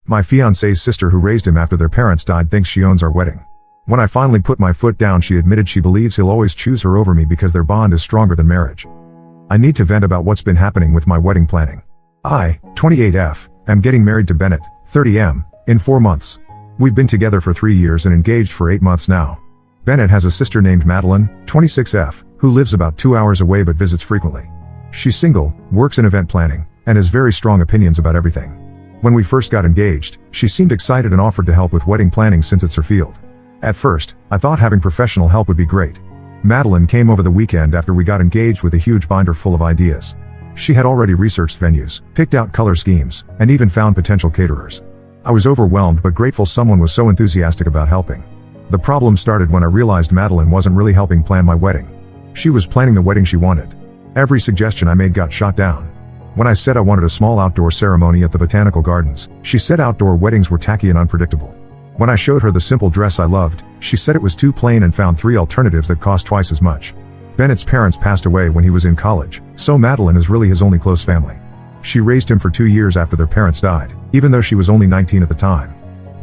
My fiancé's sister who raised him after their parents died thinks she owns our wedding. When I finally put my foot down, she admitted she believes he'll always choose her over me because their bond is stronger than marriage. I need to vent about what's been happening with my wedding planning. I, 28F, am getting married to Bennett, 30M, in 4 months. We've been together for 3 years and engaged for 8 months now. Bennett has a sister named Madeline, 26F, who lives about 2 hours away but visits frequently. She's single, works in event planning, and has very strong opinions about everything. When we first got engaged, she seemed excited and offered to help with wedding planning since it's her field. At first, I thought having professional help would be great. Madeline came over the weekend after we got engaged with a huge binder full of ideas. She had already researched venues, picked out color schemes, and even found potential caterers. I was overwhelmed but grateful someone was so enthusiastic about helping. The problem started when I realized Madeline wasn't really helping plan my wedding. She was planning the wedding she wanted. Every suggestion I made got shot down. When I said I wanted a small outdoor ceremony at the Botanical Gardens, she said outdoor weddings were tacky and unpredictable. When I showed her the simple dress I loved, she said it was too plain and found 3 alternatives that cost twice as much. Bennett's parents passed away when he was in college, so Madeline is really his only close family. She raised him for 2 years after their parents died, even though she was only 19 at the time.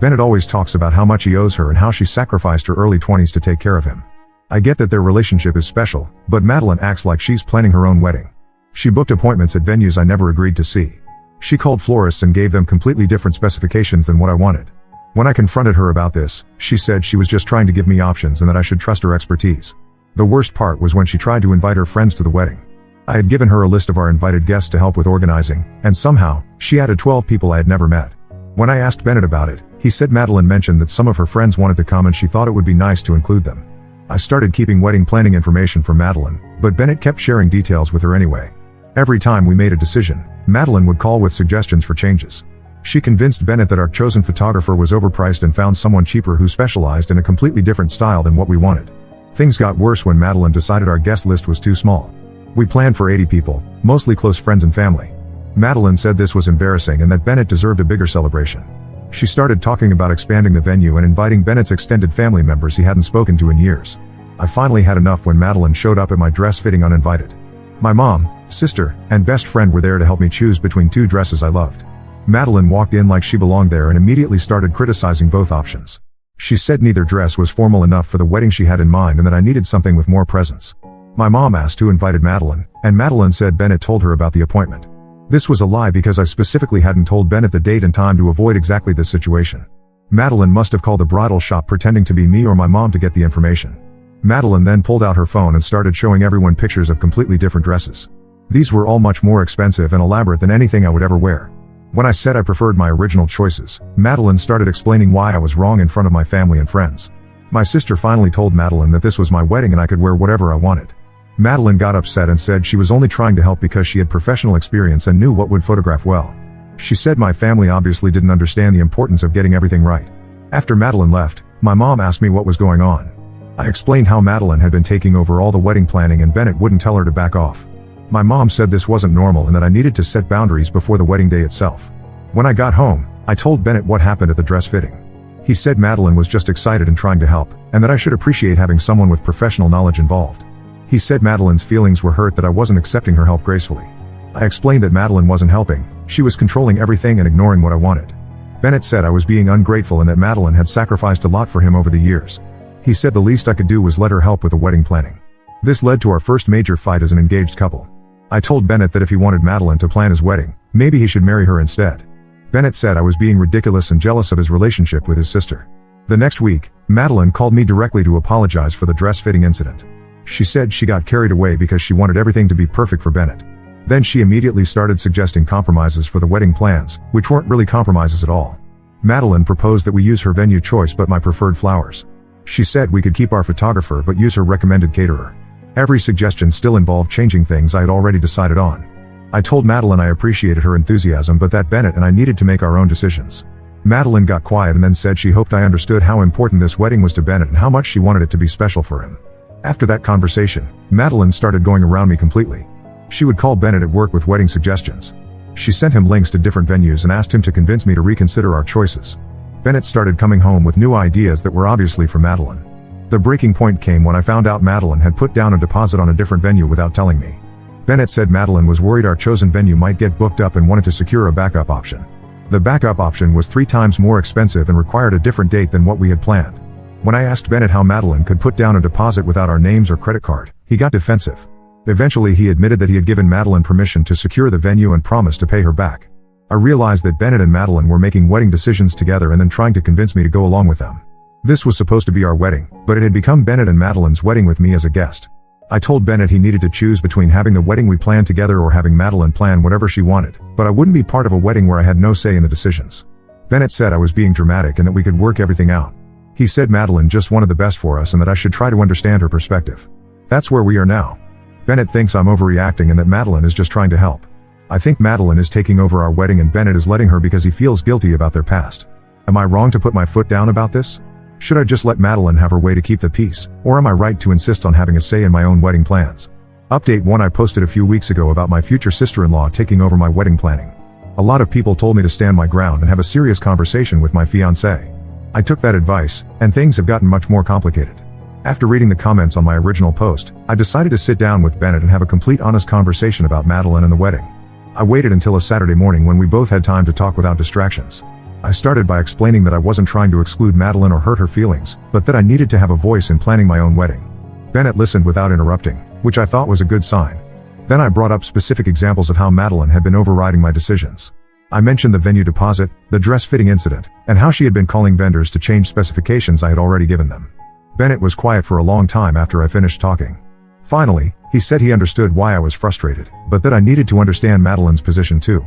Bennett always talks about how much he owes her and how she sacrificed her early 20s to take care of him. I get that their relationship is special, but Madeline acts like she's planning her own wedding. She booked appointments at venues I never agreed to see. She called florists and gave them completely different specifications than what I wanted. When I confronted her about this, she said she was just trying to give me options and that I should trust her expertise. The worst part was when she tried to invite her friends to the wedding. I had given her a list of our invited guests to help with organizing, and somehow, she added 12 people I had never met. When I asked Bennett about it, he said Madeline mentioned that some of her friends wanted to come and she thought it would be nice to include them. I started keeping wedding planning information from Madeline, but Bennett kept sharing details with her anyway. Every time we made a decision, Madeline would call with suggestions for changes. She convinced Bennett that our chosen photographer was overpriced and found someone cheaper who specialized in a completely different style than what we wanted. Things got worse when Madeline decided our guest list was too small. We planned for 80 people, mostly close friends and family. Madeline said this was embarrassing and that Bennett deserved a bigger celebration. She started talking about expanding the venue and inviting Bennett's extended family members he hadn't spoken to in years. I finally had enough when Madeline showed up at my dress fitting uninvited. My mom, sister, and best friend were there to help me choose between 2 dresses I loved. Madeline walked in like she belonged there and immediately started criticizing both options. She said neither dress was formal enough for the wedding she had in mind and that I needed something with more presence. My mom asked who invited Madeline, and Madeline said Bennett told her about the appointment. This was a lie because I specifically hadn't told Bennett the date and time to avoid exactly this situation. Madeline must have called the bridal shop pretending to be me or my mom to get the information. Madeline then pulled out her phone and started showing everyone pictures of completely different dresses. These were all much more expensive and elaborate than anything I would ever wear. When I said I preferred my original choices, Madeline started explaining why I was wrong in front of my family and friends. My sister finally told Madeline that this was my wedding and I could wear whatever I wanted. Madeline got upset and said she was only trying to help because she had professional experience and knew what would photograph well. She said my family obviously didn't understand the importance of getting everything right. After Madeline left, my mom asked me what was going on. I explained how Madeline had been taking over all the wedding planning and Bennett wouldn't tell her to back off. My mom said this wasn't normal and that I needed to set boundaries before the wedding day itself. When I got home, I told Bennett what happened at the dress fitting. He said Madeline was just excited and trying to help, and that I should appreciate having someone with professional knowledge involved. He said Madeline's feelings were hurt that I wasn't accepting her help gracefully. I explained that Madeline wasn't helping, she was controlling everything and ignoring what I wanted. Bennett said I was being ungrateful and that Madeline had sacrificed a lot for him over the years. He said the least I could do was let her help with the wedding planning. This led to our first major fight as an engaged couple. I told Bennett that if he wanted Madeline to plan his wedding, maybe he should marry her instead. Bennett said I was being ridiculous and jealous of his relationship with his sister. The next week, Madeline called me directly to apologize for the dress fitting incident. She said she got carried away because she wanted everything to be perfect for Bennett. Then she immediately started suggesting compromises for the wedding plans, which weren't really compromises at all. Madeline proposed that we use her venue choice but my preferred flowers. She said we could keep our photographer but use her recommended caterer. Every suggestion still involved changing things I had already decided on. I told Madeline I appreciated her enthusiasm but that Bennett and I needed to make our own decisions. Madeline got quiet and then said she hoped I understood how important this wedding was to Bennett and how much she wanted it to be special for him. After that conversation, Madeline started going around me completely. She would call Bennett at work with wedding suggestions. She sent him links to different venues and asked him to convince me to reconsider our choices. Bennett started coming home with new ideas that were obviously for Madeline. The breaking point came when I found out Madeline had put down a deposit on a different venue without telling me. Bennett said Madeline was worried our chosen venue might get booked up and wanted to secure a backup option. The backup option was 3 times more expensive and required a different date than what we had planned. When I asked Bennett how Madeline could put down a deposit without our names or credit card, he got defensive. Eventually he admitted that he had given Madeline permission to secure the venue and promised to pay her back. I realized that Bennett and Madeline were making wedding decisions together and then trying to convince me to go along with them. This was supposed to be our wedding, but it had become Bennett and Madeline's wedding with me as a guest. I told Bennett he needed to choose between having the wedding we planned together or having Madeline plan whatever she wanted, but I wouldn't be part of a wedding where I had no say in the decisions. Bennett said I was being dramatic and that we could work everything out. He said Madeline just wanted the best for us and that I should try to understand her perspective. That's where we are now. Bennett thinks I'm overreacting and that Madeline is just trying to help. I think Madeline is taking over our wedding and Bennett is letting her because he feels guilty about their past. Am I wrong to put my foot down about this? Should I just let Madeline have her way to keep the peace, or am I right to insist on having a say in my own wedding plans? Update 1: I posted a few weeks ago about my future sister-in-law taking over my wedding planning. A lot of people told me to stand my ground and have a serious conversation with my fiancé. I took that advice, and things have gotten much more complicated. After reading the comments on my original post, I decided to sit down with Bennett and have a complete honest conversation about Madeline and the wedding. I waited until a Saturday morning when we both had time to talk without distractions. I started by explaining that I wasn't trying to exclude Madeline or hurt her feelings, but that I needed to have a voice in planning my own wedding. Bennett listened without interrupting, which I thought was a good sign. Then I brought up specific examples of how Madeline had been overriding my decisions. I mentioned the venue deposit, the dress fitting incident, and how she had been calling vendors to change specifications I had already given them. Bennett was quiet for a long time after I finished talking. Finally, he said he understood why I was frustrated, but that I needed to understand Madeline's position too.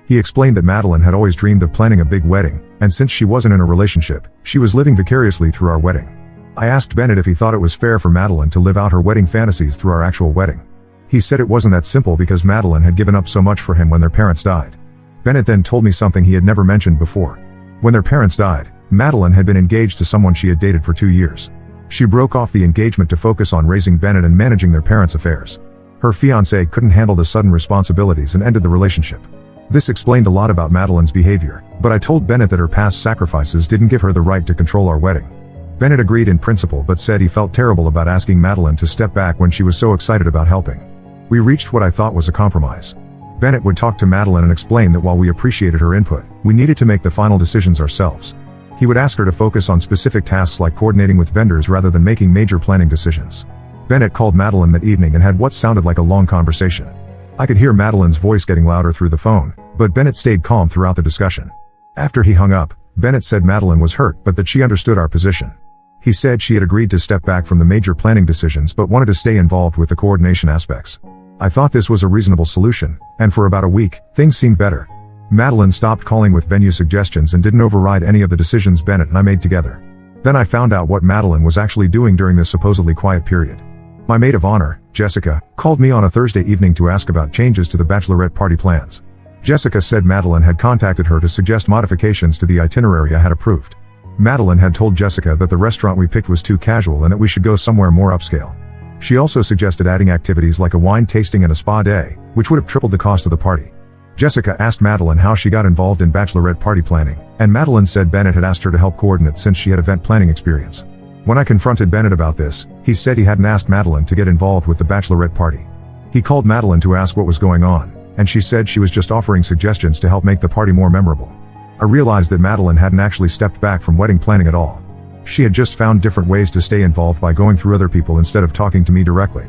He explained that Madeline had always dreamed of planning a big wedding, and since she wasn't in a relationship, she was living vicariously through our wedding. I asked Bennett if he thought it was fair for Madeline to live out her wedding fantasies through our actual wedding. He said it wasn't that simple because Madeline had given up so much for him when their parents died. Bennett then told me something he had never mentioned before. When their parents died, Madeline had been engaged to someone she had dated for 2 years. She broke off the engagement to focus on raising Bennett and managing their parents' affairs. Her fiancé couldn't handle the sudden responsibilities and ended the relationship. This explained a lot about Madeline's behavior, but I told Bennett that her past sacrifices didn't give her the right to control our wedding. Bennett agreed in principle but said he felt terrible about asking Madeline to step back when she was so excited about helping. We reached what I thought was a compromise. Bennett would talk to Madeline and explain that while we appreciated her input, we needed to make the final decisions ourselves. He would ask her to focus on specific tasks like coordinating with vendors rather than making major planning decisions. Bennett called Madeline that evening and had what sounded like a long conversation. I could hear Madeline's voice getting louder through the phone, but Bennett stayed calm throughout the discussion. After he hung up, Bennett said Madeline was hurt but that she understood our position. He said she had agreed to step back from the major planning decisions but wanted to stay involved with the coordination aspects. I thought this was a reasonable solution, and for about a week, things seemed better. Madeline stopped calling with venue suggestions and didn't override any of the decisions Bennett and I made together. Then I found out what Madeline was actually doing during this supposedly quiet period. My maid of honor, Jessica, called me on a Thursday evening to ask about changes to the bachelorette party plans. Jessica said Madeline had contacted her to suggest modifications to the itinerary I had approved. Madeline had told Jessica that the restaurant we picked was too casual and that we should go somewhere more upscale. She also suggested adding activities like a wine tasting and a spa day, which would have tripled the cost of the party. Jessica asked Madeline how she got involved in bachelorette party planning, and Madeline said Bennett had asked her to help coordinate since she had event planning experience. When I confronted Bennett about this, he said he hadn't asked Madeline to get involved with the bachelorette party. He called Madeline to ask what was going on, and she said she was just offering suggestions to help make the party more memorable. I realized that Madeline hadn't actually stepped back from wedding planning at all. She had just found different ways to stay involved by going through other people instead of talking to me directly.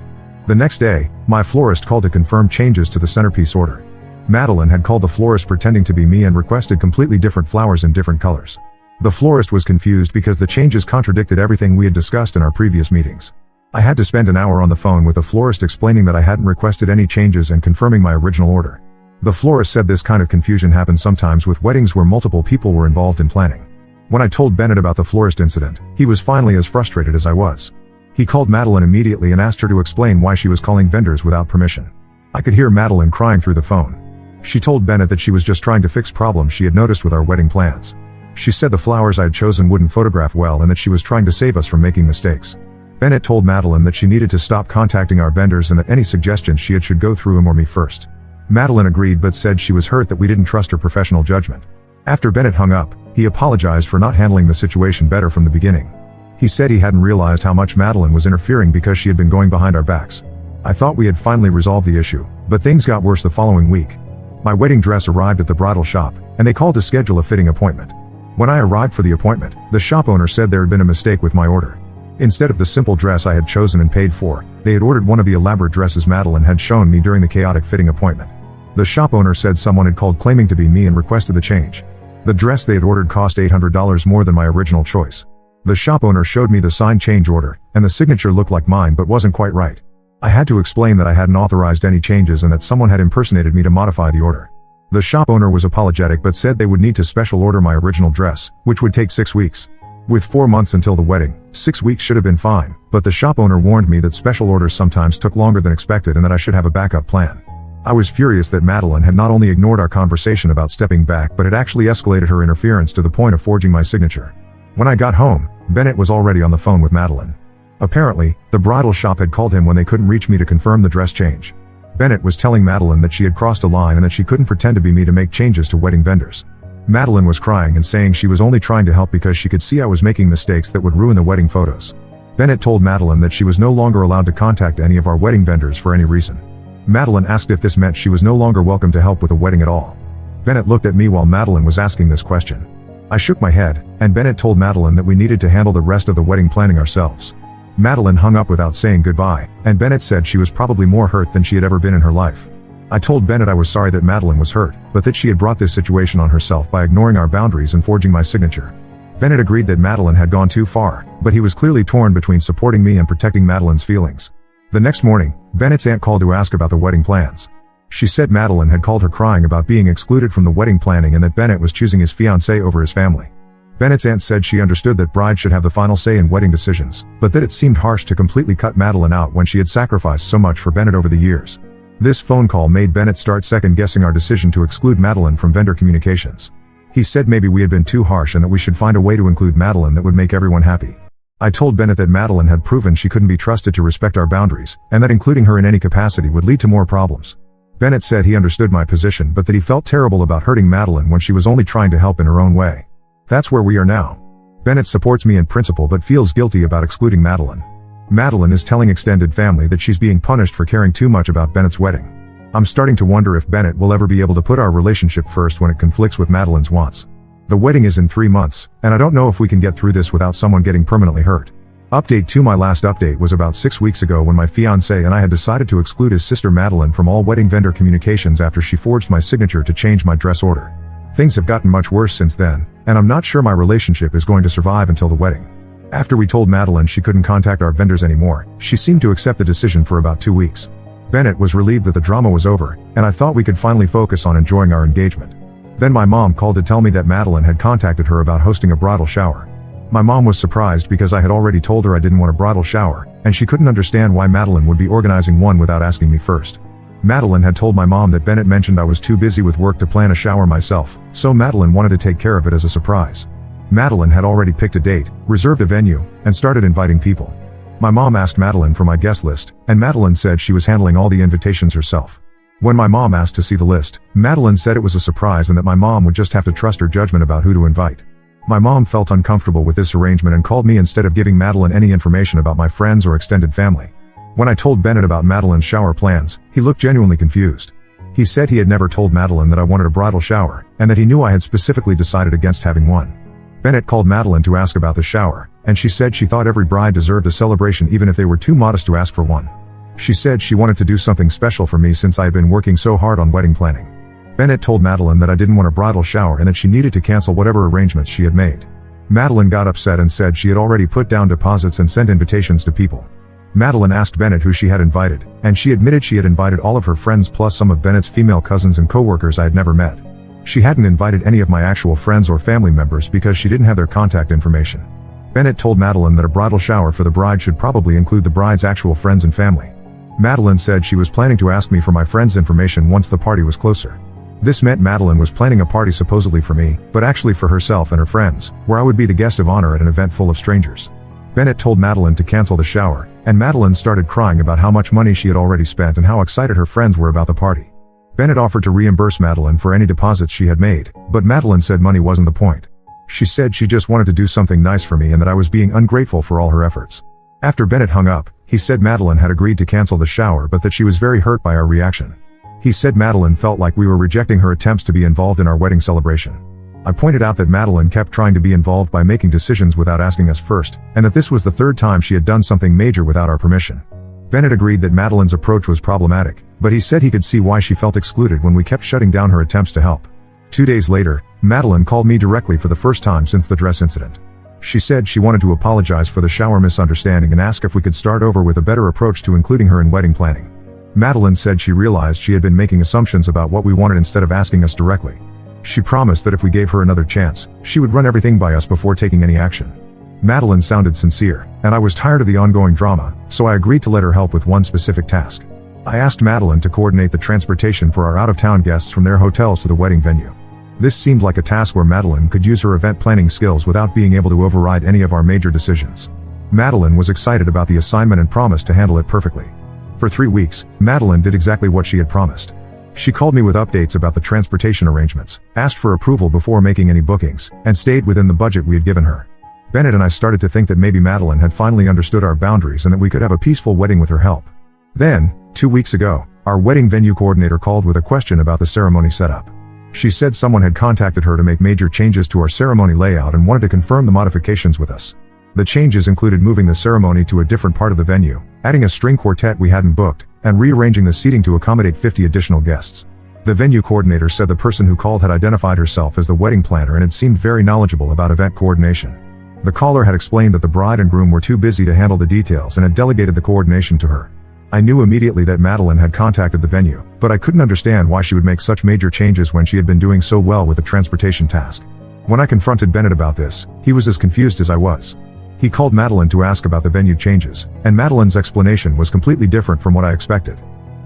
The next day, my florist called to confirm changes to the centerpiece order. Madeline had called the florist pretending to be me and requested completely different flowers in different colors. The florist was confused because the changes contradicted everything we had discussed in our previous meetings. I had to spend an hour on the phone with the florist explaining that I hadn't requested any changes and confirming my original order. The florist said this kind of confusion happens sometimes with weddings where multiple people were involved in planning. When I told Bennett about the florist incident, he was finally as frustrated as I was. He called Madeline immediately and asked her to explain why she was calling vendors without permission. I could hear Madeline crying through the phone. She told Bennett that she was just trying to fix problems she had noticed with our wedding plans. She said the flowers I had chosen wouldn't photograph well and that she was trying to save us from making mistakes. Bennett told Madeline that she needed to stop contacting our vendors and that any suggestions she had should go through him or me first. Madeline agreed but said she was hurt that we didn't trust her professional judgment. After Bennett hung up, he apologized for not handling the situation better from the beginning. He said he hadn't realized how much Madeline was interfering because she had been going behind our backs. I thought we had finally resolved the issue, but things got worse the following week. My wedding dress arrived at the bridal shop, and they called to schedule a fitting appointment. When I arrived for the appointment, the shop owner said there had been a mistake with my order. Instead of the simple dress I had chosen and paid for, they had ordered one of the elaborate dresses Madeline had shown me during the chaotic fitting appointment. The shop owner said someone had called claiming to be me and requested the change. The dress they had ordered cost $800 more than my original choice. The shop owner showed me the signed change order, and the signature looked like mine but wasn't quite right. I had to explain that I hadn't authorized any changes and that someone had impersonated me to modify the order. The shop owner was apologetic but said they would need to special order my original dress, which would take 6 weeks. With 4 months until the wedding, 6 weeks should have been fine, but the shop owner warned me that special orders sometimes took longer than expected and that I should have a backup plan. I was furious that Madeline had not only ignored our conversation about stepping back but had actually escalated her interference to the point of forging my signature. When I got home, Bennett was already on the phone with Madeline. Apparently, the bridal shop had called him when they couldn't reach me to confirm the dress change. Bennett was telling Madeline that she had crossed a line and that she couldn't pretend to be me to make changes to wedding vendors. Madeline was crying and saying she was only trying to help because she could see I was making mistakes that would ruin the wedding photos. Bennett told Madeline that she was no longer allowed to contact any of our wedding vendors for any reason. Madeline asked if this meant she was no longer welcome to help with the wedding at all. Bennett looked at me while Madeline was asking this question. I shook my head, and Bennett told Madeline that we needed to handle the rest of the wedding planning ourselves. Madeline hung up without saying goodbye, and Bennett said she was probably more hurt than she had ever been in her life. I told Bennett I was sorry that Madeline was hurt, but that she had brought this situation on herself by ignoring our boundaries and forging my signature. Bennett agreed that Madeline had gone too far, but he was clearly torn between supporting me and protecting Madeline's feelings. The next morning, Bennett's aunt called to ask about the wedding plans. She said Madeline had called her crying about being excluded from the wedding planning and that Bennett was choosing his fiancé over his family. Bennett's aunt said she understood that brides should have the final say in wedding decisions, but that it seemed harsh to completely cut Madeline out when she had sacrificed so much for Bennett over the years. This phone call made Bennett start second-guessing our decision to exclude Madeline from vendor communications. He said maybe we had been too harsh and that we should find a way to include Madeline that would make everyone happy. I told Bennett that Madeline had proven she couldn't be trusted to respect our boundaries, and that including her in any capacity would lead to more problems. Bennett said he understood my position but that he felt terrible about hurting Madeline when she was only trying to help in her own way. That's where we are now. Bennett supports me in principle but feels guilty about excluding Madeline. Madeline is telling extended family that she's being punished for caring too much about Bennett's wedding. I'm starting to wonder if Bennett will ever be able to put our relationship first when it conflicts with Madeline's wants. The wedding is in 3 months, and I don't know if we can get through this without someone getting permanently hurt. Update 2. My last update was about 6 weeks ago when my fiancé and I had decided to exclude his sister Madeline from all wedding vendor communications after she forged my signature to change my dress order. Things have gotten much worse since then, and I'm not sure my relationship is going to survive until the wedding. After we told Madeline she couldn't contact our vendors anymore, she seemed to accept the decision for about 2 weeks. Bennett was relieved that the drama was over, and I thought we could finally focus on enjoying our engagement. Then my mom called to tell me that Madeline had contacted her about hosting a bridal shower. My mom was surprised because I had already told her I didn't want a bridal shower, and she couldn't understand why Madeline would be organizing one without asking me first. Madeline had told my mom that Bennett mentioned I was too busy with work to plan a shower myself, so Madeline wanted to take care of it as a surprise. Madeline had already picked a date, reserved a venue, and started inviting people. My mom asked Madeline for my guest list, and Madeline said she was handling all the invitations herself. When my mom asked to see the list, Madeline said it was a surprise and that my mom would just have to trust her judgment about who to invite. My mom felt uncomfortable with this arrangement and called me instead of giving Madeline any information about my friends or extended family. When I told Bennett about Madeline's shower plans, he looked genuinely confused. He said he had never told Madeline that I wanted a bridal shower, and that he knew I had specifically decided against having one. Bennett called Madeline to ask about the shower, and she said she thought every bride deserved a celebration even if they were too modest to ask for one. She said she wanted to do something special for me since I had been working so hard on wedding planning. Bennett told Madeline that I didn't want a bridal shower and that she needed to cancel whatever arrangements she had made. Madeline got upset and said she had already put down deposits and sent invitations to people. Madeline asked Bennett who she had invited, and she admitted she had invited all of her friends plus some of Bennett's female cousins and co-workers I had never met. She hadn't invited any of my actual friends or family members because she didn't have their contact information. Bennett told Madeline that a bridal shower for the bride should probably include the bride's actual friends and family. Madeline said she was planning to ask me for my friends' information once the party was closer. This meant Madeline was planning a party supposedly for me, but actually for herself and her friends, where I would be the guest of honor at an event full of strangers. Bennett told Madeline to cancel the shower, and Madeline started crying about how much money she had already spent and how excited her friends were about the party. Bennett offered to reimburse Madeline for any deposits she had made, but Madeline said money wasn't the point. She said she just wanted to do something nice for me and that I was being ungrateful for all her efforts. After Bennett hung up, he said Madeline had agreed to cancel the shower but that she was very hurt by our reaction. He said Madeline felt like we were rejecting her attempts to be involved in our wedding celebration. I pointed out that Madeline kept trying to be involved by making decisions without asking us first, and that this was the third time she had done something major without our permission. Bennett agreed that Madeline's approach was problematic, but he said he could see why she felt excluded when we kept shutting down her attempts to help. 2 days later, Madeline called me directly for the first time since the dress incident. She said she wanted to apologize for the shower misunderstanding and ask if we could start over with a better approach to including her in wedding planning. Madeline said she realized she had been making assumptions about what we wanted instead of asking us directly. She promised that if we gave her another chance, she would run everything by us before taking any action. Madeline sounded sincere, and I was tired of the ongoing drama, so I agreed to let her help with one specific task. I asked Madeline to coordinate the transportation for our out-of-town guests from their hotels to the wedding venue. This seemed like a task where Madeline could use her event planning skills without being able to override any of our major decisions. Madeline was excited about the assignment and promised to handle it perfectly. For 3 weeks, Madeline did exactly what she had promised. She called me with updates about the transportation arrangements, asked for approval before making any bookings, and stayed within the budget we had given her. Bennett and I started to think that maybe Madeline had finally understood our boundaries and that we could have a peaceful wedding with her help. Then, 2 weeks ago, our wedding venue coordinator called with a question about the ceremony setup. She said someone had contacted her to make major changes to our ceremony layout and wanted to confirm the modifications with us. The changes included moving the ceremony to a different part of the venue, adding a string quartet we hadn't booked, and rearranging the seating to accommodate 50 additional guests. The venue coordinator said the person who called had identified herself as the wedding planner and had seemed very knowledgeable about event coordination. The caller had explained that the bride and groom were too busy to handle the details and had delegated the coordination to her. I knew immediately that Madeline had contacted the venue, but I couldn't understand why she would make such major changes when she had been doing so well with the transportation task. When I confronted Bennett about this, he was as confused as I was. He called Madeline to ask about the venue changes, and Madeline's explanation was completely different from what I expected.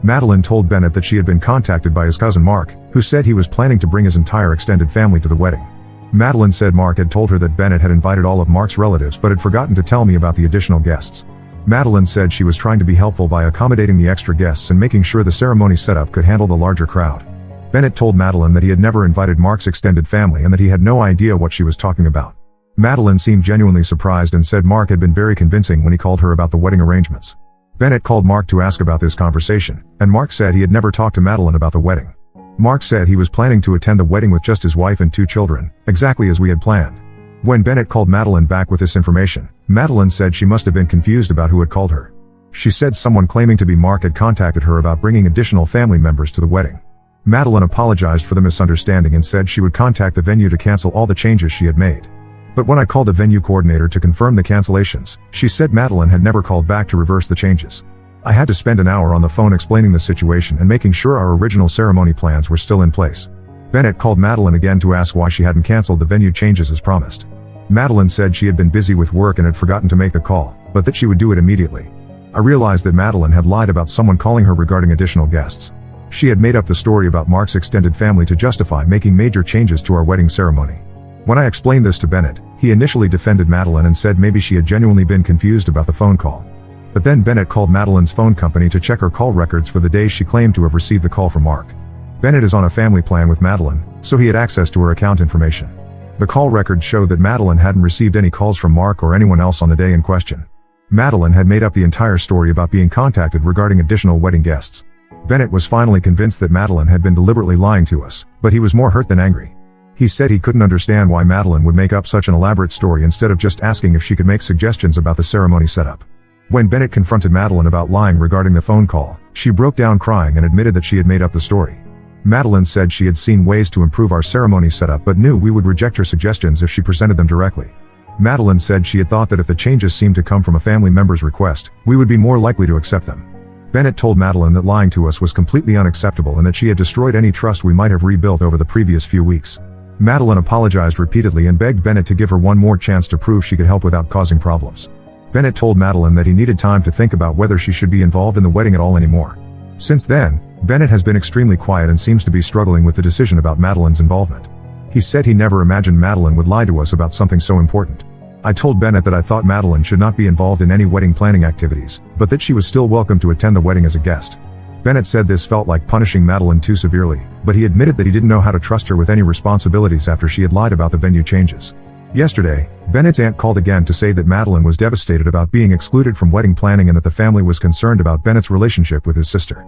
Madeline told Bennett that she had been contacted by his cousin Mark, who said he was planning to bring his entire extended family to the wedding. Madeline said Mark had told her that Bennett had invited all of Mark's relatives but had forgotten to tell me about the additional guests. Madeline said she was trying to be helpful by accommodating the extra guests and making sure the ceremony setup could handle the larger crowd. Bennett told Madeline that he had never invited Mark's extended family and that he had no idea what she was talking about. Madeline seemed genuinely surprised and said Mark had been very convincing when he called her about the wedding arrangements. Bennett called Mark to ask about this conversation, and Mark said he had never talked to Madeline about the wedding. Mark said he was planning to attend the wedding with just his wife and 2 children, exactly as we had planned. When Bennett called Madeline back with this information, Madeline said she must have been confused about who had called her. She said someone claiming to be Mark had contacted her about bringing additional family members to the wedding. Madeline apologized for the misunderstanding and said she would contact the venue to cancel all the changes she had made. But when I called the venue coordinator to confirm the cancellations, she said Madeline had never called back to reverse the changes. I had to spend an hour on the phone explaining the situation and making sure our original ceremony plans were still in place. Bennett called Madeline again to ask why she hadn't canceled the venue changes as promised. Madeline said she had been busy with work and had forgotten to make the call, but that she would do it immediately. I realized that Madeline had lied about someone calling her regarding additional guests. She had made up the story about Mark's extended family to justify making major changes to our wedding ceremony. When I explained this to Bennett, he initially defended Madeline and said maybe she had genuinely been confused about the phone call. But then Bennett called Madeline's phone company to check her call records for the days she claimed to have received the call from Mark. Bennett is on a family plan with Madeline, so he had access to her account information. The call records showed that Madeline hadn't received any calls from Mark or anyone else on the day in question. Madeline had made up the entire story about being contacted regarding additional wedding guests. Bennett was finally convinced that Madeline had been deliberately lying to us, but he was more hurt than angry. He said he couldn't understand why Madeline would make up such an elaborate story instead of just asking if she could make suggestions about the ceremony setup. When Bennett confronted Madeline about lying regarding the phone call, she broke down crying and admitted that she had made up the story. Madeline said she had seen ways to improve our ceremony setup but knew we would reject her suggestions if she presented them directly. Madeline said she had thought that if the changes seemed to come from a family member's request, we would be more likely to accept them. Bennett told Madeline that lying to us was completely unacceptable and that she had destroyed any trust we might have rebuilt over the previous few weeks. Madeline apologized repeatedly and begged Bennett to give her one more chance to prove she could help without causing problems. Bennett told Madeline that he needed time to think about whether she should be involved in the wedding at all anymore. Since then, Bennett has been extremely quiet and seems to be struggling with the decision about Madeline's involvement. He said he never imagined Madeline would lie to us about something so important. I told Bennett that I thought Madeline should not be involved in any wedding planning activities, but that she was still welcome to attend the wedding as a guest. Bennett said this felt like punishing Madeline too severely, but he admitted that he didn't know how to trust her with any responsibilities after she had lied about the venue changes. Yesterday, Bennett's aunt called again to say that Madeline was devastated about being excluded from wedding planning and that the family was concerned about Bennett's relationship with his sister.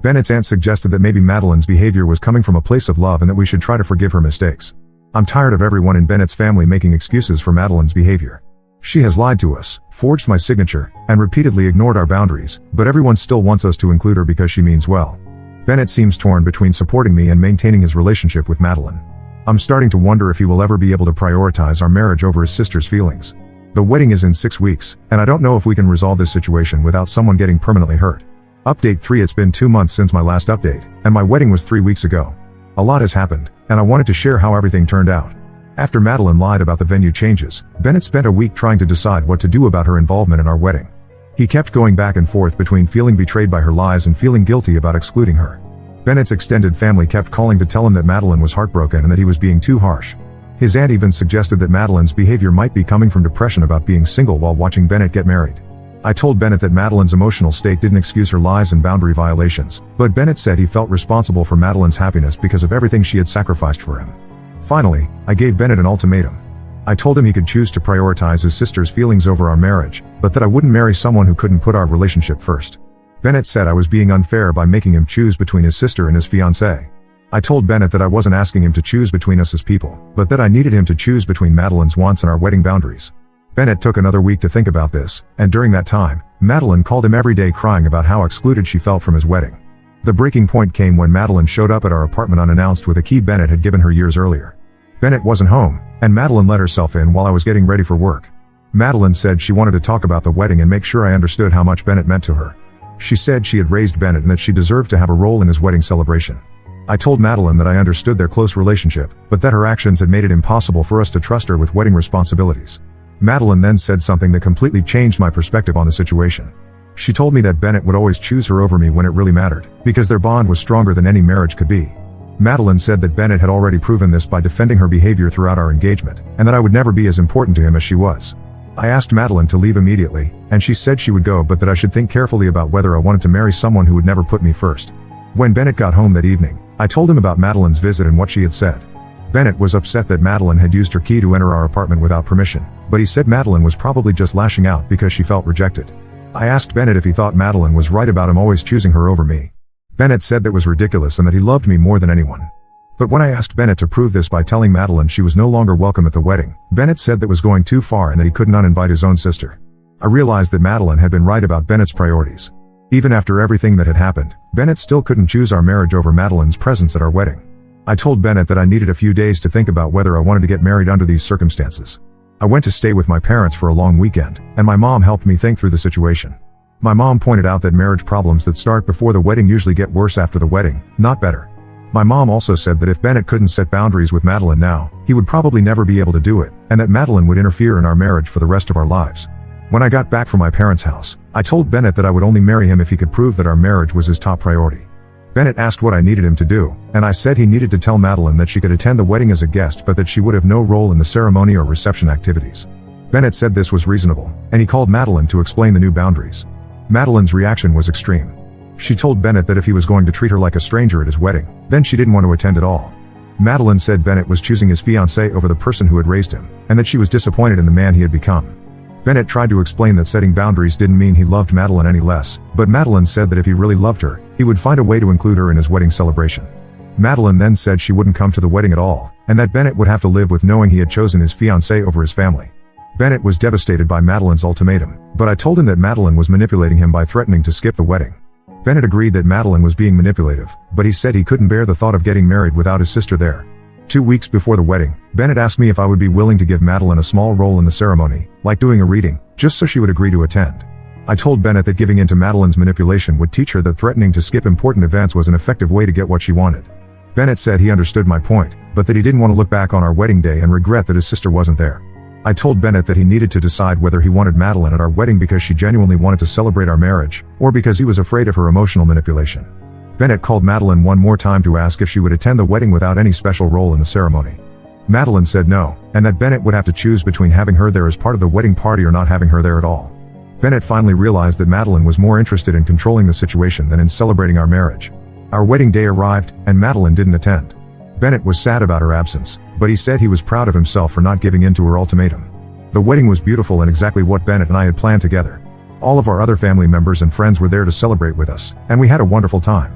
Bennett's aunt suggested that maybe Madeline's behavior was coming from a place of love and that we should try to forgive her mistakes. I'm tired of everyone in Bennett's family making excuses for Madeline's behavior. She has lied to us, forged my signature, and repeatedly ignored our boundaries, but everyone still wants us to include her because she means well. Bennett seems torn between supporting me and maintaining his relationship with Madeline. I'm starting to wonder if he will ever be able to prioritize our marriage over his sister's feelings. The wedding is in 6 weeks, and I don't know if we can resolve this situation without someone getting permanently hurt. Update 3. It's been 2 months since my last update, and my wedding was 3 weeks ago. A lot has happened, and I wanted to share how everything turned out. After Madeline lied about the venue changes, Bennett spent a week trying to decide what to do about her involvement in our wedding. He kept going back and forth between feeling betrayed by her lies and feeling guilty about excluding her. Bennett's extended family kept calling to tell him that Madeline was heartbroken and that he was being too harsh. His aunt even suggested that Madeline's behavior might be coming from depression about being single while watching Bennett get married. I told Bennett that Madeline's emotional state didn't excuse her lies and boundary violations, but Bennett said he felt responsible for Madeline's happiness because of everything she had sacrificed for him. Finally, I gave Bennett an ultimatum. I told him he could choose to prioritize his sister's feelings over our marriage, but that I wouldn't marry someone who couldn't put our relationship first. Bennett said I was being unfair by making him choose between his sister and his fiancé. I told Bennett that I wasn't asking him to choose between us as people, but that I needed him to choose between Madeline's wants and our wedding boundaries. Bennett took another week to think about this, and during that time, Madeline called him every day crying about how excluded she felt from his wedding. The breaking point came when Madeline showed up at our apartment unannounced with a key Bennett had given her years earlier. Bennett wasn't home, and Madeline let herself in while I was getting ready for work. Madeline said she wanted to talk about the wedding and make sure I understood how much Bennett meant to her. She said she had raised Bennett and that she deserved to have a role in his wedding celebration. I told Madeline that I understood their close relationship, but that her actions had made it impossible for us to trust her with wedding responsibilities. Madeline then said something that completely changed my perspective on the situation. She told me that Bennett would always choose her over me when it really mattered, because their bond was stronger than any marriage could be. Madeline said that Bennett had already proven this by defending her behavior throughout our engagement, and that I would never be as important to him as she was. I asked Madeline to leave immediately, and she said she would go but that I should think carefully about whether I wanted to marry someone who would never put me first. When Bennett got home that evening, I told him about Madeline's visit and what she had said. Bennett was upset that Madeline had used her key to enter our apartment without permission, but he said Madeline was probably just lashing out because she felt rejected. I asked Bennett if he thought Madeline was right about him always choosing her over me. Bennett said that was ridiculous and that he loved me more than anyone. But when I asked Bennett to prove this by telling Madeline she was no longer welcome at the wedding, Bennett said that was going too far and that he could not invite his own sister. I realized that Madeline had been right about Bennett's priorities. Even after everything that had happened, Bennett still couldn't choose our marriage over Madeline's presence at our wedding. I told Bennett that I needed a few days to think about whether I wanted to get married under these circumstances. I went to stay with my parents for a long weekend, and my mom helped me think through the situation. My mom pointed out that marriage problems that start before the wedding usually get worse after the wedding, not better. My mom also said that if Bennett couldn't set boundaries with Madeline now, he would probably never be able to do it, and that Madeline would interfere in our marriage for the rest of our lives. When I got back from my parents' house, I told Bennett that I would only marry him if he could prove that our marriage was his top priority. Bennett asked what I needed him to do, and I said he needed to tell Madeline that she could attend the wedding as a guest but that she would have no role in the ceremony or reception activities. Bennett said this was reasonable, and he called Madeline to explain the new boundaries. Madeline's reaction was extreme. She told Bennett that if he was going to treat her like a stranger at his wedding, then she didn't want to attend at all. Madeline said Bennett was choosing his fiancé over the person who had raised him, and that she was disappointed in the man he had become. Bennett tried to explain that setting boundaries didn't mean he loved Madeline any less, but Madeline said that if he really loved her, he would find a way to include her in his wedding celebration. Madeline then said she wouldn't come to the wedding at all, and that Bennett would have to live with knowing he had chosen his fiancé over his family. Bennett was devastated by Madeline's ultimatum, but I told him that Madeline was manipulating him by threatening to skip the wedding. Bennett agreed that Madeline was being manipulative, but he said he couldn't bear the thought of getting married without his sister there. 2 weeks before the wedding, Bennett asked me if I would be willing to give Madeline a small role in the ceremony, like doing a reading, just so she would agree to attend. I told Bennett that giving in to Madeline's manipulation would teach her that threatening to skip important events was an effective way to get what she wanted. Bennett said he understood my point, but that he didn't want to look back on our wedding day and regret that his sister wasn't there. I told Bennett that he needed to decide whether he wanted Madeline at our wedding because she genuinely wanted to celebrate our marriage, or because he was afraid of her emotional manipulation. Bennett called Madeline one more time to ask if she would attend the wedding without any special role in the ceremony. Madeline said no, and that Bennett would have to choose between having her there as part of the wedding party or not having her there at all. Bennett finally realized that Madeline was more interested in controlling the situation than in celebrating our marriage. Our wedding day arrived, and Madeline didn't attend. Bennett was sad about her absence, but he said he was proud of himself for not giving in to her ultimatum. The wedding was beautiful and exactly what Bennett and I had planned together. All of our other family members and friends were there to celebrate with us, and we had a wonderful time.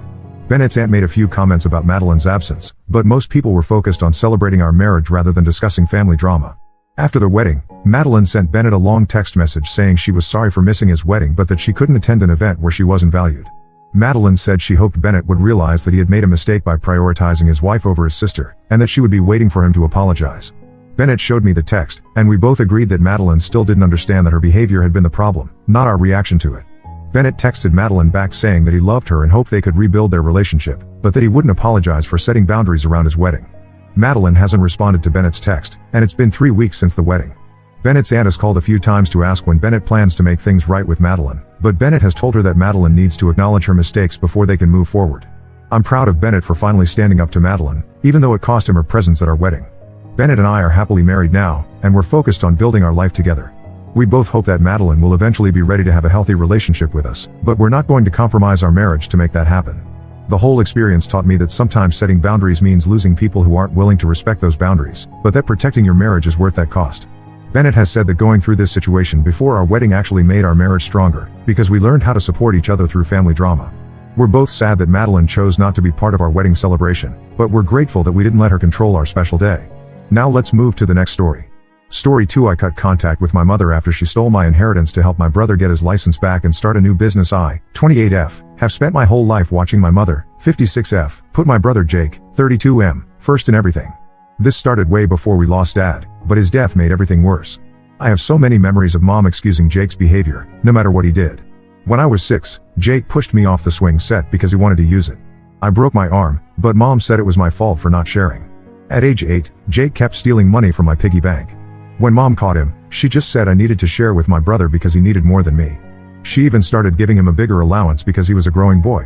Bennett's aunt made a few comments about Madeline's absence, but most people were focused on celebrating our marriage rather than discussing family drama. After the wedding, Madeline sent Bennett a long text message saying she was sorry for missing his wedding but that she couldn't attend an event where she wasn't valued. Madeline said she hoped Bennett would realize that he had made a mistake by prioritizing his wife over his sister, and that she would be waiting for him to apologize. Bennett showed me the text, and we both agreed that Madeline still didn't understand that her behavior had been the problem, not our reaction to it. Bennett texted Madeline back saying that he loved her and hoped they could rebuild their relationship, but that he wouldn't apologize for setting boundaries around his wedding. Madeline hasn't responded to Bennett's text, and it's been 3 weeks since the wedding. Bennett's aunt has called a few times to ask when Bennett plans to make things right with Madeline, but Bennett has told her that Madeline needs to acknowledge her mistakes before they can move forward. I'm proud of Bennett for finally standing up to Madeline, even though it cost him her presence at our wedding. Bennett and I are happily married now, and we're focused on building our life together. We both hope that Madeline will eventually be ready to have a healthy relationship with us, but we're not going to compromise our marriage to make that happen. The whole experience taught me that sometimes setting boundaries means losing people who aren't willing to respect those boundaries, but that protecting your marriage is worth that cost. Bennett has said that going through this situation before our wedding actually made our marriage stronger, because we learned how to support each other through family drama. We're both sad that Madeline chose not to be part of our wedding celebration, but we're grateful that we didn't let her control our special day. Now let's move to the next story. Story 2. I cut contact with my mother after she stole my inheritance to help my brother get his license back and start a new business. I, 28F, have spent my whole life watching my mother, 56F, put my brother Jake, 32M, first in everything. This started way before we lost Dad, but his death made everything worse. I have so many memories of Mom excusing Jake's behavior, no matter what he did. When I was 6, Jake pushed me off the swing set because he wanted to use it. I broke my arm, but Mom said it was my fault for not sharing. At age 8, Jake kept stealing money from my piggy bank. When Mom caught him, she just said I needed to share with my brother because he needed more than me. She even started giving him a bigger allowance because he was a growing boy.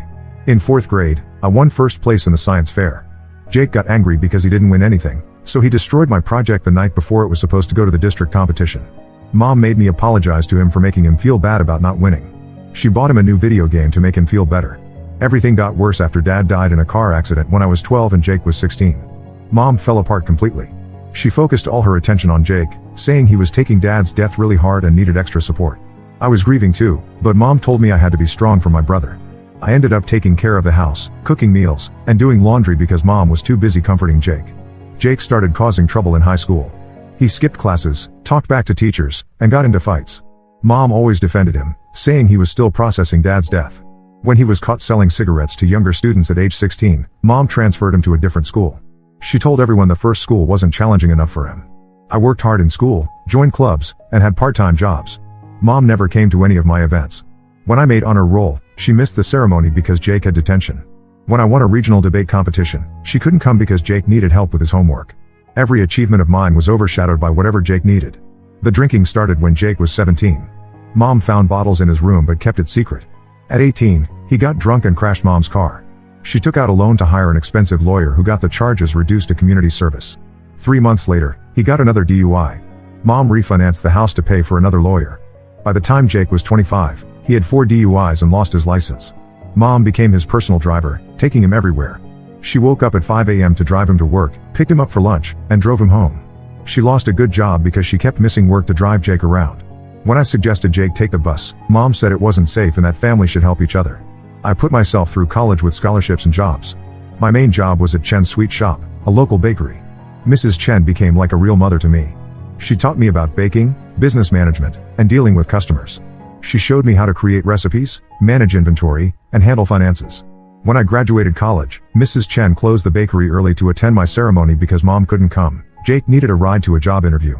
In 4th grade, I won first place in the science fair. Jake got angry because he didn't win anything, so he destroyed my project the night before it was supposed to go to the district competition. Mom made me apologize to him for making him feel bad about not winning. She bought him a new video game to make him feel better. Everything got worse after Dad died in a car accident when I was 12 and Jake was 16. Mom fell apart completely. She focused all her attention on Jake, saying he was taking Dad's death really hard and needed extra support. I was grieving too, but Mom told me I had to be strong for my brother. I ended up taking care of the house, cooking meals, and doing laundry because Mom was too busy comforting Jake. Jake started causing trouble in high school. He skipped classes, talked back to teachers, and got into fights. Mom always defended him, saying he was still processing Dad's death. When he was caught selling cigarettes to younger students at age 16, Mom transferred him to a different school. She told everyone the first school wasn't challenging enough for him. I worked hard in school, joined clubs, and had part-time jobs. Mom never came to any of my events. When I made honor roll, she missed the ceremony because Jake had detention. When I won a regional debate competition, she couldn't come because Jake needed help with his homework. Every achievement of mine was overshadowed by whatever Jake needed. The drinking started when Jake was 17. Mom found bottles in his room but kept it secret. At 18, he got drunk and crashed Mom's car. She took out a loan to hire an expensive lawyer who got the charges reduced to community service. 3 months later, he got another DUI. Mom refinanced the house to pay for another lawyer. By the time Jake was 25, he had 4 DUIs and lost his license. Mom became his personal driver, taking him everywhere. She woke up at 5 a.m. to drive him to work, picked him up for lunch, and drove him home. She lost a good job because she kept missing work to drive Jake around. When I suggested Jake take the bus, Mom said it wasn't safe and that families should help each other. I put myself through college with scholarships and jobs. My main job was at Chen's Sweet Shop, a local bakery. Mrs. Chen became like a real mother to me. She taught me about baking, business management, and dealing with customers. She showed me how to create recipes, manage inventory, and handle finances. When I graduated college, Mrs. Chen closed the bakery early to attend my ceremony because Mom couldn't come. Jake needed a ride to a job interview.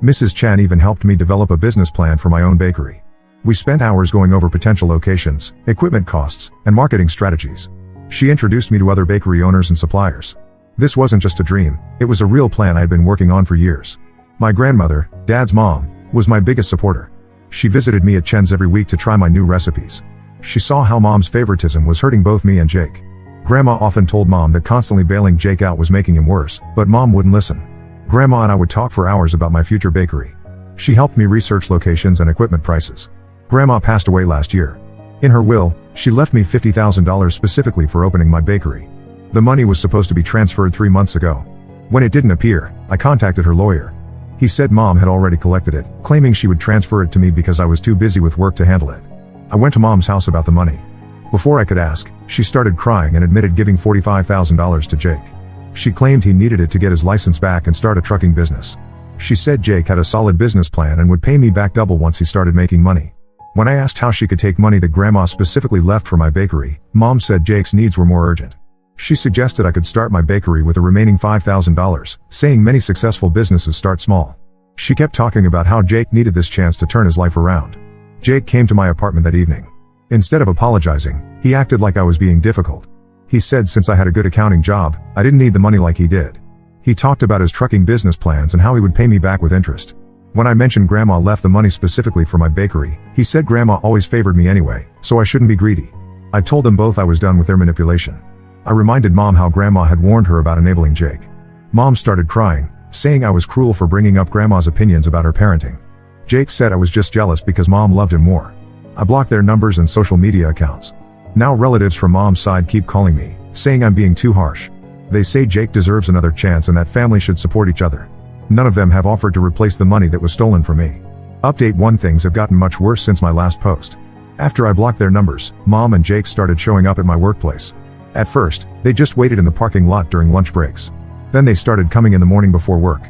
Mrs. Chen even helped me develop a business plan for my own bakery. We spent hours going over potential locations, equipment costs, and marketing strategies. She introduced me to other bakery owners and suppliers. This wasn't just a dream, it was a real plan I had been working on for years. My grandmother, Dad's mom, was my biggest supporter. She visited me at Chen's every week to try my new recipes. She saw how Mom's favoritism was hurting both me and Jake. Grandma often told Mom that constantly bailing Jake out was making him worse, but Mom wouldn't listen. Grandma and I would talk for hours about my future bakery. She helped me research locations and equipment prices. Grandma passed away last year. In her will, she left me $50,000 specifically for opening my bakery. The money was supposed to be transferred 3 months ago. When it didn't appear, I contacted her lawyer. He said Mom had already collected it, claiming she would transfer it to me because I was too busy with work to handle it. I went to Mom's house about the money. Before I could ask, she started crying and admitted giving $45,000 to Jake. She claimed he needed it to get his license back and start a trucking business. She said Jake had a solid business plan and would pay me back double once he started making money. When I asked how she could take money that Grandma specifically left for my bakery, Mom said Jake's needs were more urgent. She suggested I could start my bakery with the remaining $5,000, saying many successful businesses start small. She kept talking about how Jake needed this chance to turn his life around. Jake came to my apartment that evening. Instead of apologizing, he acted like I was being difficult. He said since I had a good accounting job, I didn't need the money like he did. He talked about his trucking business plans and how he would pay me back with interest. When I mentioned Grandma left the money specifically for my bakery, he said Grandma always favored me anyway, so I shouldn't be greedy. I told them both I was done with their manipulation. I reminded Mom how Grandma had warned her about enabling Jake. Mom started crying, saying I was cruel for bringing up Grandma's opinions about her parenting. Jake said I was just jealous because Mom loved him more. I blocked their numbers and social media accounts. Now relatives from Mom's side keep calling me, saying I'm being too harsh. They say Jake deserves another chance and that family should support each other. None of them have offered to replace the money that was stolen from me. Update 1: Things have gotten much worse since my last post. After I blocked their numbers, Mom and Jake started showing up at my workplace. At first, they just waited in the parking lot during lunch breaks. Then they started coming in the morning before work.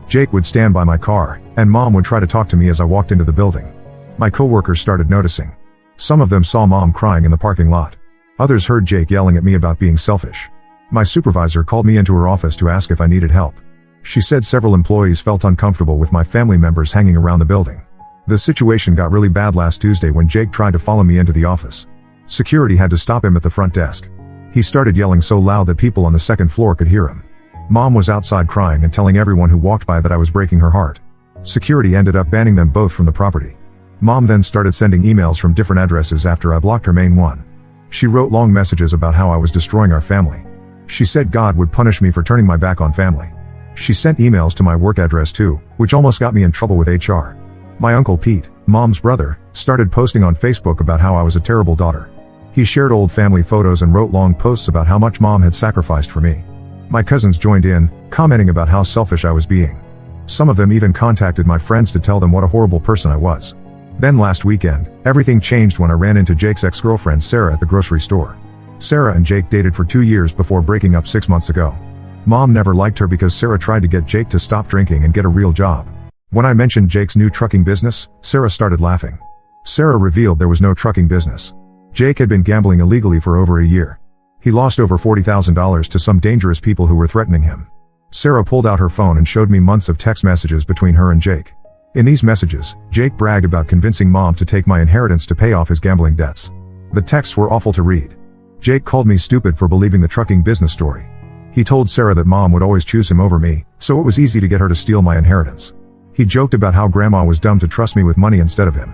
Jake would stand by my car, and Mom would try to talk to me as I walked into the building. My coworkers started noticing. Some of them saw Mom crying in the parking lot. Others heard Jake yelling at me about being selfish. My supervisor called me into her office to ask if I needed help. She said several employees felt uncomfortable with my family members hanging around the building. The situation got really bad last Tuesday when Jake tried to follow me into the office. Security had to stop him at the front desk. He started yelling so loud that people on the second floor could hear him. Mom was outside crying and telling everyone who walked by that I was breaking her heart. Security ended up banning them both from the property. Mom then started sending emails from different addresses after I blocked her main one. She wrote long messages about how I was destroying our family. She said God would punish me for turning my back on family. She sent emails to my work address too, which almost got me in trouble with HR. My uncle Pete, Mom's brother, started posting on Facebook about how I was a terrible daughter. He shared old family photos and wrote long posts about how much Mom had sacrificed for me. My cousins joined in, commenting about how selfish I was being. Some of them even contacted my friends to tell them what a horrible person I was. Then last weekend, everything changed when I ran into Jake's ex-girlfriend Sarah at the grocery store. Sarah and Jake dated for 2 years before breaking up 6 months ago. Mom never liked her because Sarah tried to get Jake to stop drinking and get a real job. When I mentioned Jake's new trucking business, Sarah started laughing. Sarah revealed there was no trucking business. Jake had been gambling illegally for over a year. He lost over $40,000 to some dangerous people who were threatening him. Sarah pulled out her phone and showed me months of text messages between her and Jake. In these messages, Jake bragged about convincing Mom to take my inheritance to pay off his gambling debts. The texts were awful to read. Jake called me stupid for believing the trucking business story. He told Sarah that Mom would always choose him over me, so it was easy to get her to steal my inheritance. He joked about how Grandma was dumb to trust me with money instead of him.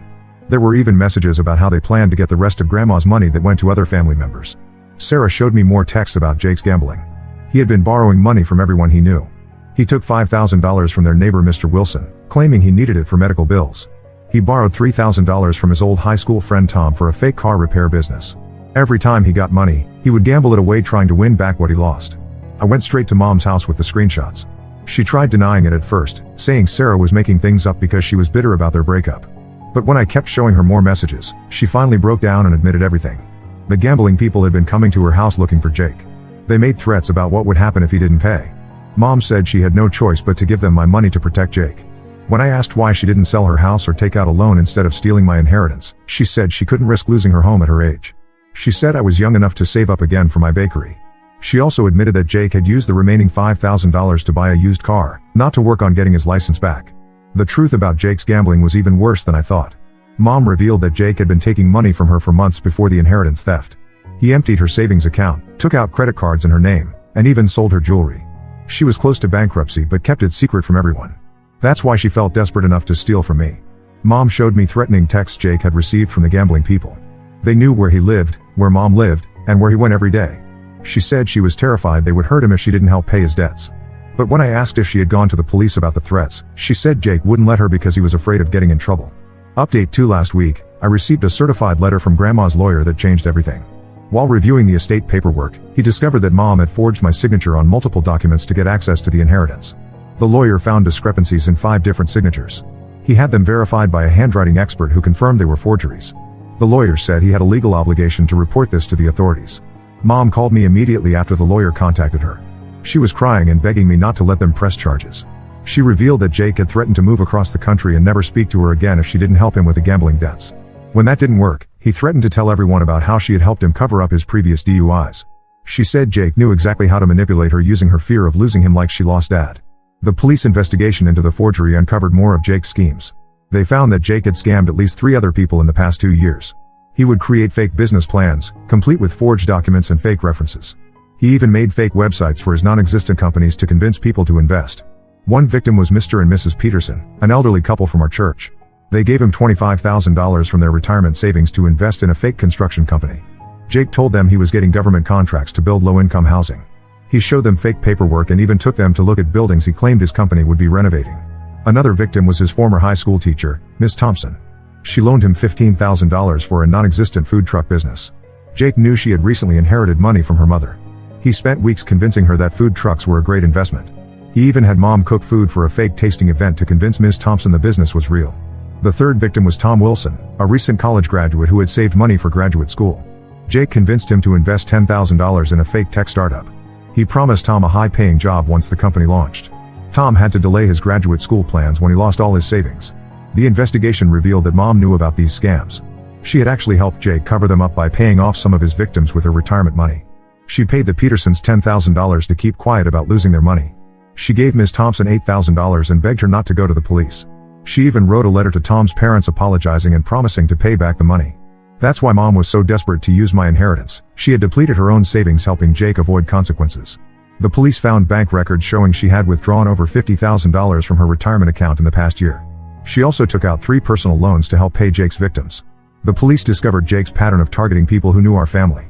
There were even messages about how they planned to get the rest of Grandma's money that went to other family members. Sarah showed me more texts about Jake's gambling. He had been borrowing money from everyone he knew. He took $5,000 from their neighbor Mr. Wilson, claiming he needed it for medical bills. He borrowed $3,000 from his old high school friend Tom for a fake car repair business. Every time he got money, he would gamble it away trying to win back what he lost. I went straight to Mom's house with the screenshots. She tried denying it at first, saying Sarah was making things up because she was bitter about their breakup. But when I kept showing her more messages, she finally broke down and admitted everything. The gambling people had been coming to her house looking for Jake. They made threats about what would happen if he didn't pay. Mom said she had no choice but to give them my money to protect Jake. When I asked why she didn't sell her house or take out a loan instead of stealing my inheritance, she said she couldn't risk losing her home at her age. She said I was young enough to save up again for my bakery. She also admitted that Jake had used the remaining $5,000 to buy a used car, not to work on getting his license back. The truth about Jake's gambling was even worse than I thought. Mom revealed that Jake had been taking money from her for months before the inheritance theft. He emptied her savings account, took out credit cards in her name, and even sold her jewelry. She was close to bankruptcy but kept it secret from everyone. That's why she felt desperate enough to steal from me. Mom showed me threatening texts Jake had received from the gambling people. They knew where he lived, where Mom lived, and where he went every day. She said she was terrified they would hurt him if she didn't help pay his debts. But when I asked if she had gone to the police about the threats, she said Jake wouldn't let her because he was afraid of getting in trouble. Update 2: Last week, I received a certified letter from Grandma's lawyer that changed everything. While reviewing the estate paperwork, he discovered that Mom had forged my signature on multiple documents to get access to the inheritance. The lawyer found discrepancies in 5 different signatures. He had them verified by a handwriting expert who confirmed they were forgeries. The lawyer said he had a legal obligation to report this to the authorities. Mom called me immediately after the lawyer contacted her. She was crying and begging me not to let them press charges. She revealed that Jake had threatened to move across the country and never speak to her again if she didn't help him with the gambling debts. When that didn't work, he threatened to tell everyone about how she had helped him cover up his previous DUIs. She said Jake knew exactly how to manipulate her using her fear of losing him like she lost Dad. The police investigation into the forgery uncovered more of Jake's schemes. They found that Jake had scammed at least 3 other people in the past 2 years. He would create fake business plans, complete with forged documents and fake references. He even made fake websites for his non-existent companies to convince people to invest. One victim was Mr. and Mrs. Peterson, an elderly couple from our church. They gave him $25,000 from their retirement savings to invest in a fake construction company. Jake told them he was getting government contracts to build low-income housing. He showed them fake paperwork and even took them to look at buildings he claimed his company would be renovating. Another victim was his former high school teacher, Miss Thompson. She loaned him $15,000 for a non-existent food truck business. Jake knew she had recently inherited money from her mother. He spent weeks convincing her that food trucks were a great investment. He even had Mom cook food for a fake tasting event to convince Miss Thompson the business was real. The third victim was Tom Wilson, a recent college graduate who had saved money for graduate school. Jake convinced him to invest $10,000 in a fake tech startup. He promised Tom a high-paying job once the company launched. Tom had to delay his graduate school plans when he lost all his savings. The investigation revealed that Mom knew about these scams. She had actually helped Jake cover them up by paying off some of his victims with her retirement money. She paid the Petersons $10,000 to keep quiet about losing their money. She gave Ms. Thompson $8,000 and begged her not to go to the police. She even wrote a letter to Tom's parents apologizing and promising to pay back the money. That's why Mom was so desperate to use my inheritance. She had depleted her own savings helping Jake avoid consequences. The police found bank records showing she had withdrawn over $50,000 from her retirement account in the past year. She also took out 3 personal loans to help pay Jake's victims. The police discovered Jake's pattern of targeting people who knew our family.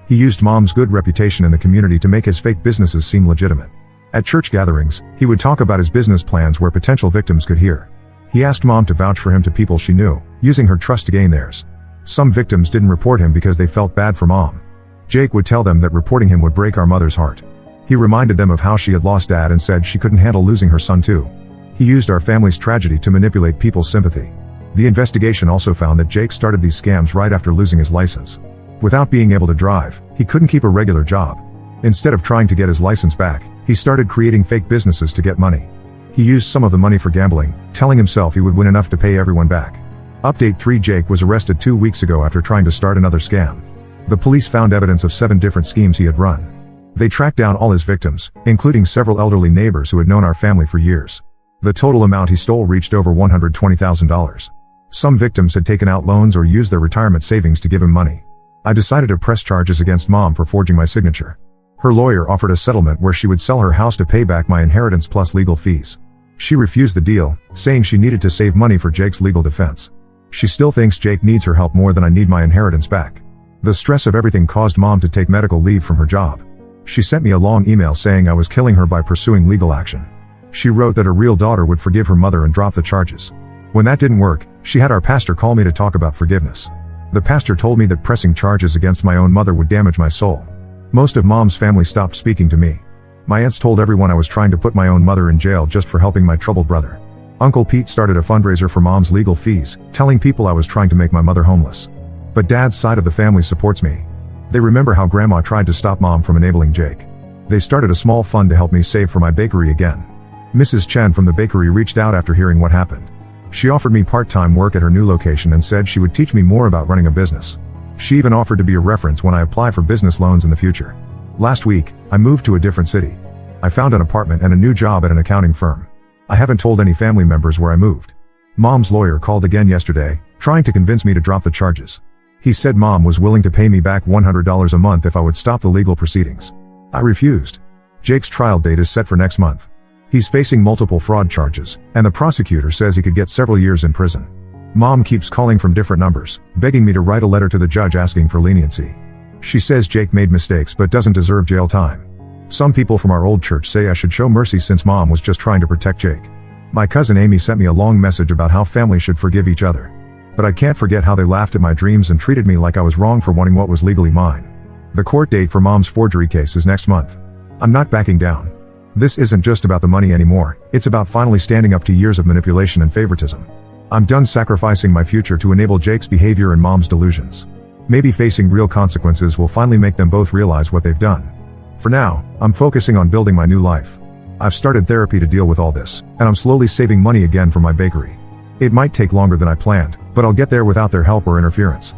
He used Mom's good reputation in the community to make his fake businesses seem legitimate. At church gatherings, he would talk about his business plans where potential victims could hear. He asked Mom to vouch for him to people she knew, using her trust to gain theirs. Some victims didn't report him because they felt bad for Mom. Jake would tell them that reporting him would break our mother's heart. He reminded them of how she had lost Dad and said she couldn't handle losing her son too. He used our family's tragedy to manipulate people's sympathy. The investigation also found that Jake started these scams right after losing his license. Without being able to drive, he couldn't keep a regular job. Instead of trying to get his license back, he started creating fake businesses to get money. He used some of the money for gambling, telling himself he would win enough to pay everyone back. Update 3: Jake was arrested 2 weeks ago after trying to start another scam. The police found evidence of 7 different schemes he had run. They tracked down all his victims, including several elderly neighbors who had known our family for years. The total amount he stole reached over $120,000. Some victims had taken out loans or used their retirement savings to give him money. I decided to press charges against Mom for forging my signature. Her lawyer offered a settlement where she would sell her house to pay back my inheritance plus legal fees. She refused the deal, saying she needed to save money for Jake's legal defense. She still thinks Jake needs her help more than I need my inheritance back. The stress of everything caused Mom to take medical leave from her job. She sent me a long email saying I was killing her by pursuing legal action. She wrote that her real daughter would forgive her mother and drop the charges. When that didn't work, she had our pastor call me to talk about forgiveness. The pastor told me that pressing charges against my own mother would damage my soul. Most of Mom's family stopped speaking to me. My aunts told everyone I was trying to put my own mother in jail just for helping my troubled brother. Uncle Pete started a fundraiser for Mom's legal fees, telling people I was trying to make my mother homeless. But Dad's side of the family supports me. They remember how Grandma tried to stop Mom from enabling Jake. They started a small fund to help me save for my bakery again. Mrs. Chen from the bakery reached out after hearing what happened. She offered me part-time work at her new location and said she would teach me more about running a business. She even offered to be a reference when I apply for business loans in the future. Last week, I moved to a different city. I found an apartment and a new job at an accounting firm. I haven't told any family members where I moved. Mom's lawyer called again yesterday, trying to convince me to drop the charges. He said Mom was willing to pay me back $100 a month if I would stop the legal proceedings. I refused. Jake's trial date is set for next month. He's facing multiple fraud charges, and the prosecutor says he could get several years in prison. Mom keeps calling from different numbers, begging me to write a letter to the judge asking for leniency. She says Jake made mistakes but doesn't deserve jail time. Some people from our old church say I should show mercy since Mom was just trying to protect Jake. My cousin Amy sent me a long message about how families should forgive each other. But I can't forget how they laughed at my dreams and treated me like I was wrong for wanting what was legally mine. The court date for Mom's forgery case is next month. I'm not backing down. This isn't just about the money anymore, it's about finally standing up to years of manipulation and favoritism. I'm done sacrificing my future to enable Jake's behavior and Mom's delusions. Maybe facing real consequences will finally make them both realize what they've done. For now, I'm focusing on building my new life. I've started therapy to deal with all this, and I'm slowly saving money again for my bakery. It might take longer than I planned, but I'll get there without their help or interference.